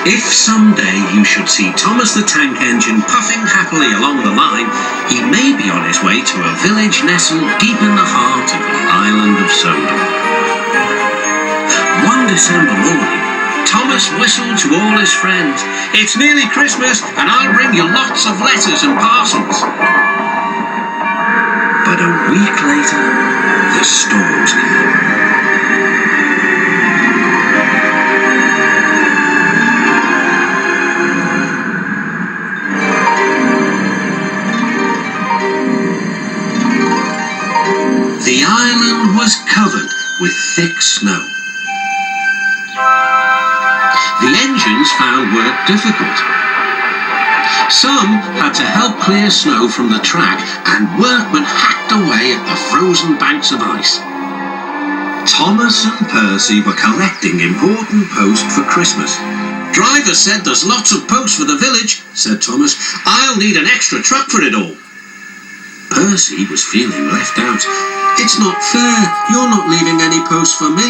If someday you should see Thomas the Tank Engine puffing happily along the line, he may be on his way to a village nestled deep in the heart of the island of Sodor. One December morning, Thomas whistled to all his friends, "It's nearly Christmas and I'll bring you lots of letters and parcels." But a week later, the storms came. The island was covered with thick snow. The engines found work difficult. Some had to help clear snow from the track, and workmen hacked away at the frozen banks of ice. Thomas and Percy were collecting important post for Christmas. "Driver said there's lots of post for the village," said Thomas. "I'll need an extra truck for it all." Percy was feeling left out. "It's not fair. You're not leaving any post for me."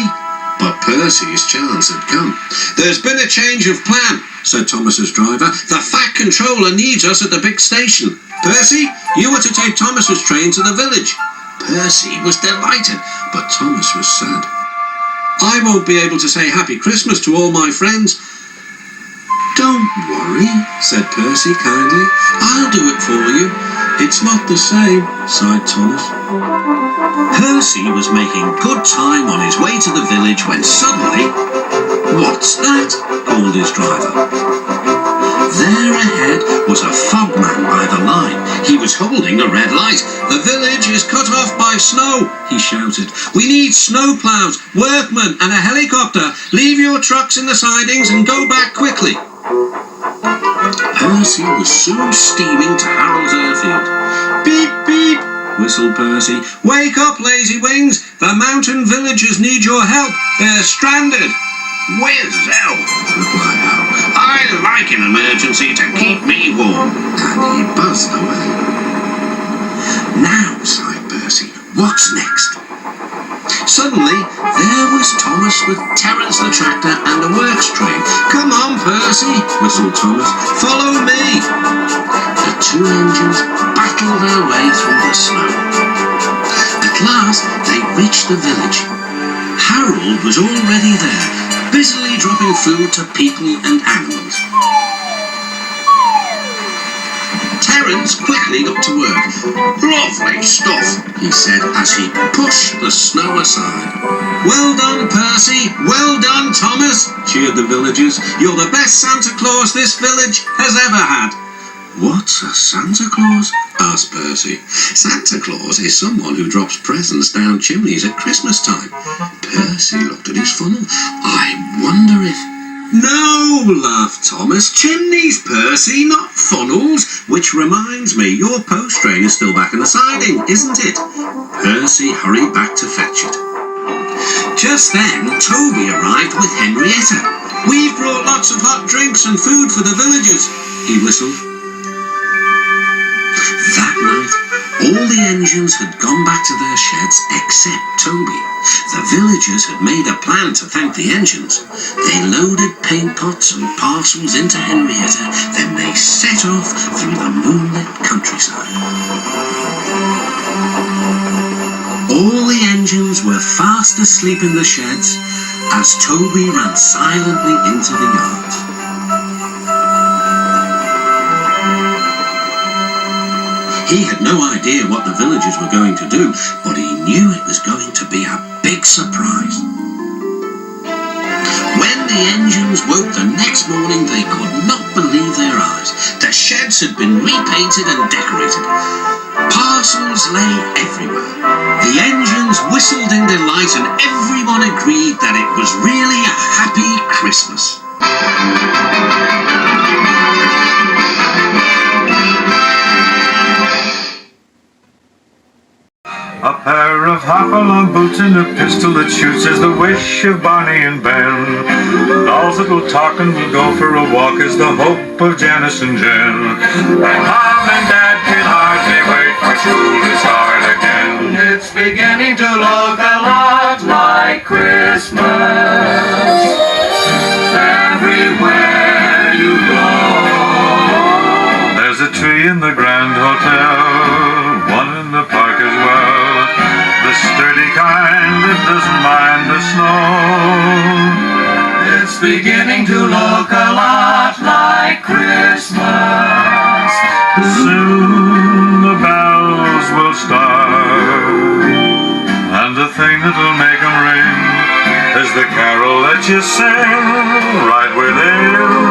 But Percy's chance had come. "There's been a change of plan," said Thomas's driver. "The Fat Controller needs us at the big station. Percy, you were to take Thomas's train to the village." Percy was delighted, but Thomas was sad. "I won't be able to say Happy Christmas to all my friends." "Don't worry," said Percy kindly. "I'll do it for you." "It's not the same," sighed Thomas. Percy was making good time on his way to the village when suddenly, "What's that?" called his driver. There ahead was a fogman by the line. He was holding a red light. "The village is cut off by snow," he shouted. "We need snow plows, workmen and a helicopter. Leave your trucks in the sidings and go back quickly." Percy was soon steaming to Harold's airfield. "Beep, beep," whistled Percy. "Wake up, lazy wings. The mountain villagers need your help. They're stranded." "Whiz-zell," replied Harold. "I like an emergency to keep me warm." And he buzzed away. "Now," sighed Percy, "what's next?" Suddenly, there was Thomas with Terence the tractor and a works train. "Come on, Percy," whistled Thomas. "Follow me." The two engines battled their way through the snow. At last, they reached the village. Harold was already there, busily dropping food to people and animals. Terence quickly got to work. "Lovely stuff," he said as he pushed the snow aside. "Well done, Percy. Well done, Thomas," cheered the villagers. "You're the best Santa Claus this village has ever had." "What's a Santa Claus?" asked Percy. "Santa Claus is someone who drops presents down chimneys at Christmas time." Percy looked at his funnel. "I wonder if—" "No," laughed Thomas. "Chimneys, Percy, not funnels. Which reminds me, your post train is still back in the siding, isn't it?" Percy hurried back to fetch it. Just then, Toby arrived with Henrietta. "We've brought lots of hot drinks and food for the villagers," he whistled. That night, all the engines had gone back to their sheds except Toby. The villagers had made a plan to thank the engines. They loaded paint pots and parcels into Henrietta, then they set off through the moonlit countryside. All the engines were fast asleep in the sheds as Toby ran silently into the yard. He had no idea what the villagers were going to do, but he knew it was going to be a big surprise. When the engines woke the next morning, they could not believe their eyes. The sheds had been repainted and decorated. Parcels lay everywhere. The engines whistled in delight, and everyone agreed that it was really a happy Christmas. A pair of hop-along boots and a pistol that shoots is the wish of Barney and Ben. Dolls that will talk and will go for a walk is the hope of Janice and Jen. And Mom and Dad can hardly wait for school to start again. It's beginning to look a lot like Christmas everywhere. in the Grand Hotel, one in the park as well, the sturdy kind that doesn't mind the snow. It's beginning to look a lot like Christmas. Soon the bells will start, and the thing that'll make 'em ring is the carol that you sing right where they